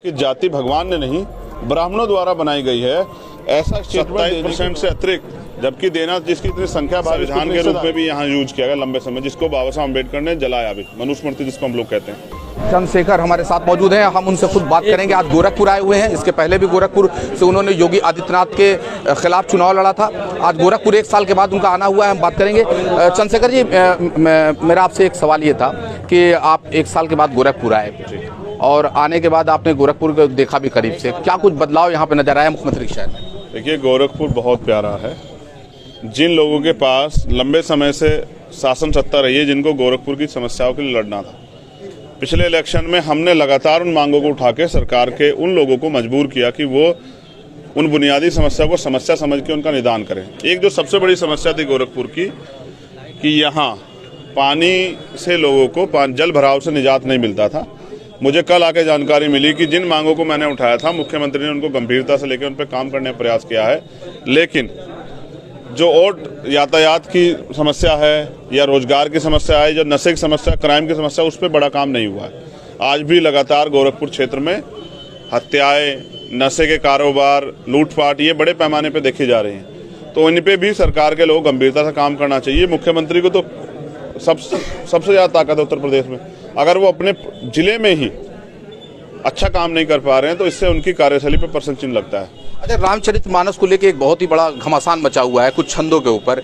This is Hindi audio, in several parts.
कि जाति भगवान ने नहीं ब्राह्मणों द्वारा बनाई गई है, ऐसा स्टेटमेंट 27% से अतिरिक्त, जबकि देना जिसकी इतनी संख्या संविधान के रूप में भी यहाँ यूज किया गया लंबे समय, जिसको बाबा साहब अम्बेडकर ने जलाया भी, मनुस्मृति जिसको हम लोग कहते हैं। चंद्रशेखर हमारे साथ मौजूद हैं, हम उनसे खुद बात करेंगे। आज गोरखपुर आए हुए हैं, इसके पहले भी गोरखपुर से उन्होंने योगी आदित्यनाथ के खिलाफ चुनाव लड़ा था। आज गोरखपुर 1 साल के बाद उनका आना हुआ है, हम बात करेंगे। चंद्रशेखर जी, मेरा आपसे एक सवाल ये था कि आप 1 साल के बाद गोरखपुर आए और आने के बाद आपने गोरखपुर को देखा भी करीब से, क्या कुछ बदलाव यहाँ पे नजर आया मुख्यमंत्री के शहर में? देखिए, गोरखपुर बहुत प्यारा है। जिन लोगों के पास लंबे समय से शासन सत्ता रही है, जिनको गोरखपुर की समस्याओं के लिए लड़ना था, पिछले इलेक्शन में हमने लगातार उन मांगों को उठा के सरकार के उन लोगों को मजबूर किया कि वो उन बुनियादी समस्या को समस्या समझ के उनका निदान करें। एक जो सबसे बड़ी समस्या थी गोरखपुर की कि यहाँ पानी से लोगों को जल भराव से निजात नहीं मिलता था। मुझे कल आके जानकारी मिली कि जिन मांगों को मैंने उठाया था, मुख्यमंत्री ने उनको गंभीरता से लेकर उन पर काम करने का प्रयास किया है, लेकिन जो और यातायात की समस्या है या रोजगार की समस्या है, जो नशे की समस्या, क्राइम की समस्या, उस पर बड़ा काम नहीं हुआ है। आज भी लगातार गोरखपुर क्षेत्र में हत्याएं, नशे के कारोबार, लूटपाट, ये बड़े पैमाने पर देखी जा रही हैं। तो इन पे भी सरकार के लोग गंभीरता से काम करना चाहिए। मुख्यमंत्री को तो सबसे ज़्यादा ताकत है उत्तर प्रदेश में। अगर वो अपने जिले में ही अच्छा काम नहीं कर पा रहे हैं तो इससे उनकी कार्यशैली पर प्रश्न चिन्ह लगता है। अच्छा, रामचरितमानस को लेके एक बहुत ही बड़ा घमासान मचा हुआ है कुछ छंदों के ऊपर,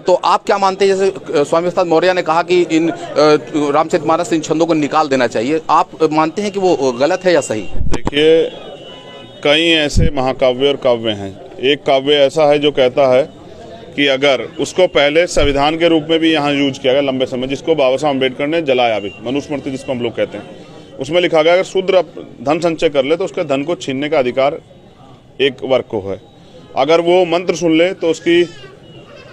तो आप क्या मानते हैं? जैसे स्वामी प्रसाद मौर्य ने कहा कि इन रामचरितमानस इन छंदों को निकाल देना चाहिए, आप मानते हैं कि वो गलत है या सही? देखिए, कई ऐसे महाकाव्य और काव्य हैं। एक काव्य ऐसा है जो कहता है कि अगर उसको पहले संविधान के रूप में भी यहाँ यूज किया गया लंबे समय, जिसको बाबा साहब अम्बेडकर ने जलाया भी, मनुस्मृति जिसको हम लोग कहते हैं, उसमें लिखा गया अगर शूद्र धन संचय कर ले तो उसके धन को छीनने का अधिकार एक वर्ग को है। अगर वो मंत्र सुन ले तो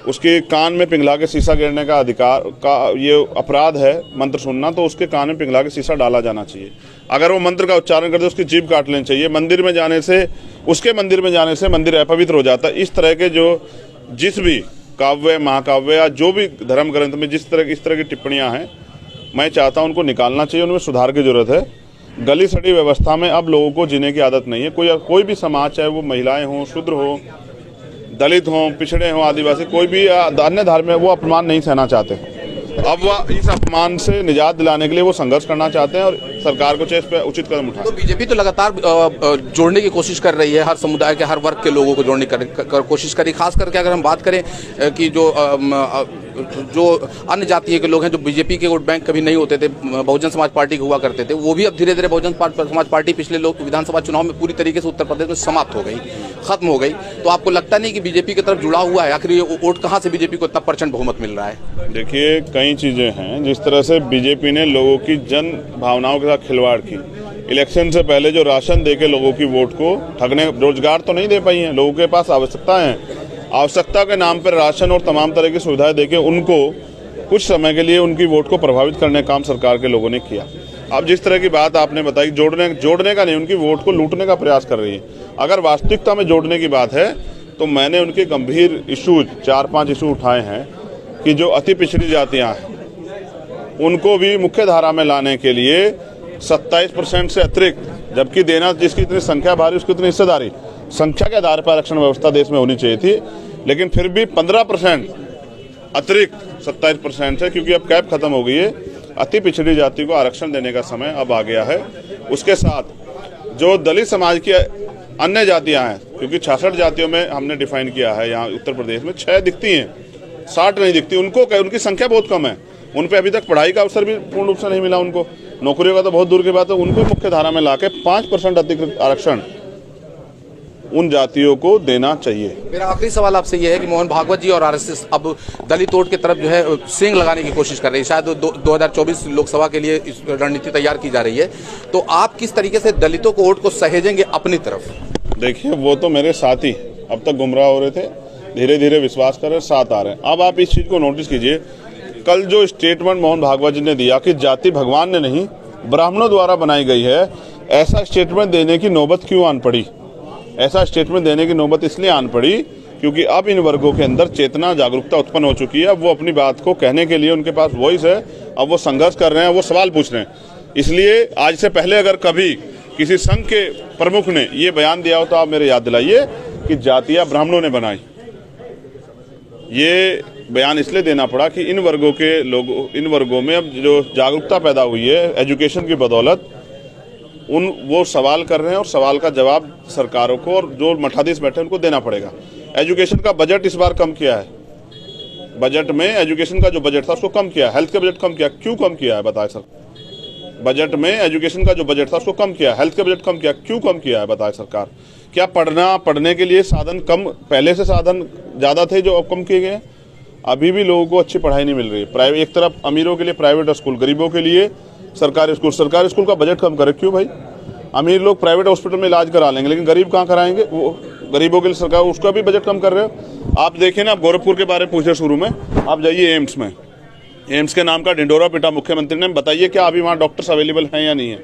उसके कान में पिघला के शीशा गिरने का अधिकार का ये अपराध है मंत्र सुनना, तो उसके कान में पिघला के शीशा डाला जाना चाहिए। अगर वो मंत्र का उच्चारण करते उसकी जीभ काट लेनी चाहिए। मंदिर में जाने से मंदिर अपवित्र हो जाता है। इस तरह के जिस भी काव्य, महाकाव्य या जो भी धर्म ग्रंथ में इस तरह की टिप्पणियां हैं, मैं चाहता हूं उनको निकालना चाहिए। उनमें सुधार की जरूरत है। गली सड़ी व्यवस्था में अब लोगों को जीने की आदत नहीं है। कोई भी समाज, चाहे वो महिलाएं हों, शूद्र हो, दलित हों, पिछड़े हों, आदिवासी, कोई भी अन्य धर्म में, वो अपमान नहीं सहना चाहते। अब वह इस अपमान से निजात दिलाने के लिए वो संघर्ष करना चाहते हैं और सरकार को चाहिए इस पर उचित कदम उठाए। तो बीजेपी तो लगातार जोड़ने की कोशिश कर रही है, हर समुदाय के हर वर्ग के लोगों को जोड़ने की कोशिश करी। खास करके अगर हम बात करें कि जो अन्य जातीय के लोग हैं, जो बीजेपी के वोट बैंक कभी नहीं होते थे, बहुजन समाज पार्टी के हुआ करते थे, वो भी अब धीरे धीरे बहुजन समाज पार्टी पिछले विधानसभा चुनाव में पूरी तरीके से उत्तर प्रदेश में समाप्त हो गई, खत्म हो गई। तो आपको लगता नहीं कि बीजेपी की तरफ जुड़ा हुआ है? आखिर ये वोट कहाँ से बीजेपी को इतना % बहुमत मिल रहा है? देखिए, कई चीजें हैं। जिस तरह से बीजेपी ने लोगों की जन भावनाओं के साथ खिलवाड़ की, इलेक्शन से पहले जो राशन देके लोगों की वोट को ठगने, रोजगार तो नहीं दे पाई हैं, लोगों के पास आवश्यकताएं हैं, आवश्यकता के नाम पर राशन और तमाम तरह की सुविधाएं देके उनको कुछ समय के लिए उनकी वोट को प्रभावित करने का काम सरकार के लोगों ने किया। अब जिस तरह की बात आपने बताई, जोड़ने का नहीं, उनकी वोट को लूटने का प्रयास कर रही है। अगर वास्तविकता में जोड़ने की बात है तो मैंने उनके गंभीर इशूज 4-5 इशू उठाए हैं कि जो अति पिछड़ी जातियां हैं उनको भी मुख्य धारा में लाने के लिए 27% से अतिरिक्त, जबकि देना जिसकी इतनी संख्या भारी उसकी उतनी हिस्सेदारी, संख्या के आधार पर आरक्षण व्यवस्था देश में होनी चाहिए थी, लेकिन फिर भी 15% अतिरिक्त 27% है, क्योंकि अब कैप खत्म हो गई है। अति पिछड़ी जाति को आरक्षण देने का समय अब आ गया है। उसके साथ जो दलित समाज की अन्य जातियां हैं, क्योंकि 66 जातियों में हमने डिफाइन किया है, यहाँ उत्तर प्रदेश में 6 दिखती हैं, 60 नहीं दिखती। उनकी संख्या बहुत कम है, उन पे अभी तक पढ़ाई का अवसर भी पूर्ण रूप से नहीं मिला, उनको नौकरियों का तो बहुत दूर की बात है। उनको मुख्य धारा में लाके 5% अतिरिक्त आरक्षण उन जातियों को देना चाहिए। मेरा आखिरी सवाल आपसे यह है कि मोहन भागवत जी और आरएसएस अब दलित वोट की तरफ जो है सींग लगाने की कोशिश कर रही है। शायद 2024 लोकसभा के लिए इस रणनीति तैयार की जा रही है, तो आप किस तरीके से दलितों को वोट को सहेजेंगे अपनी तरफ? देखिए, वो तो मेरे साथी अब तक गुमराह हो रहे थे, धीरे धीरे विश्वास कर रहे, साथ आ रहे हैं। अब आप इस चीज को नोटिस कीजिए, कल जो स्टेटमेंट मोहन भागवत जी ने दिया कि जाति भगवान ने नहीं ब्राह्मणों द्वारा बनाई गई है, ऐसा स्टेटमेंट देने की नौबत क्यों आन पड़ी? ऐसा स्टेटमेंट देने की नौबत इसलिए आन पड़ी क्योंकि अब इन वर्गों के अंदर चेतना, जागरूकता उत्पन्न हो चुकी है। अब वो अपनी बात को कहने के लिए उनके पास वॉइस है, अब वो संघर्ष कर रहे हैं, वो सवाल पूछ रहे हैं। इसलिए आज से पहले अगर कभी किसी संघ के प्रमुख ने ये बयान दिया हो तो आप मेरे याद दिलाइए कि जातियां ब्राह्मणों ने बनाई। ये बयान इसलिए देना पड़ा कि इन वर्गों में अब जो जागरूकता पैदा हुई है एजुकेशन की बदौलत, वो सवाल कर रहे हैं और सवाल का जवाब सरकारों को और जो मठाधीश बैठे हैं उनको देना पड़ेगा। एजुकेशन का बजट इस बार कम किया है, बजट में एजुकेशन का जो बजट था उसको कम किया, हेल्थ का बजट कम किया। क्यों कम किया है बताए सर? बजट में एजुकेशन का जो बजट था उसको कम किया, हेल्थ का बजट कम किया। क्यों कम किया है बताए सरकार? क्या पढ़ने के लिए साधन कम, पहले से साधन ज़्यादा थे जो अब कम किए गए? अभी भी लोगों को अच्छी पढ़ाई नहीं मिल रही। प्राइवेट, एक तरफ अमीरों के लिए प्राइवेट स्कूल, गरीबों के लिए सरकारी स्कूल का बजट कम करे। क्यों भाई? अमीर लोग प्राइवेट हॉस्पिटल में इलाज करा लेंगे, लेकिन गरीब कहाँ कराएंगे? वो गरीबों के लिए सरकार उसका भी बजट कम कर रहे हो। आप देखिए ना, आप गोरखपुर के बारे में पूछे शुरू में, आप जाइए एम्स में, एम्स के नाम का ढिंडोरा पिटा मुख्यमंत्री ने। बताइए क्या अभी वहाँ डॉक्टर्स अवेलेबल हैं या नहीं है?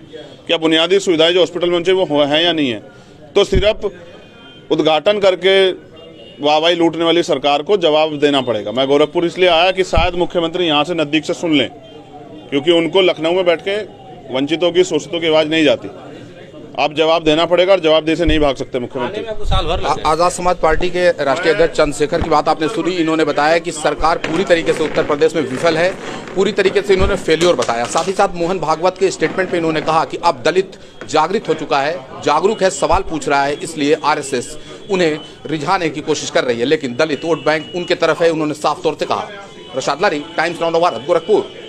क्या बुनियादी सुविधाएं जो हॉस्पिटल में होनी चाहिए वो हैं या नहीं है? तो सिर्फ उद्घाटन करके वाहवाही लूटने वाली सरकार को जवाब देना पड़ेगा। मैं गोरखपुर इसलिए आया कि शायद मुख्यमंत्री यहाँ से नज़दीक से सुन लें, क्योंकि उनको लखनऊ में बैठ के वंचितों की, शोषितों की आवाज़ नहीं जाती। आप जवाब देना पड़ेगा और जवाब दे से नहीं भाग सकते मुख्यमंत्री। आजाद समाज पार्टी के राष्ट्रीय अध्यक्ष चंद्रशेखर की बात आपने सुनी। इन्होंने बताया कि सरकार पूरी तरीके से उत्तर प्रदेश में विफल है, पूरी तरीके से इन्होंने फेल्योर बताया। साथ ही साथ मोहन भागवत के स्टेटमेंट पे इन्होंने कहा कि अब दलित जागृत हो चुका है, जागरूक है, सवाल पूछ रहा है, इसलिए आरएसएस उन्हें रिझाने की कोशिश कर रही है, लेकिन दलित वोट बैंक उनके तरफ है, उन्होंने साफ तौर से कहा। प्रसाद लारी, टाइम्स नाउ भारत, गोरखपुर।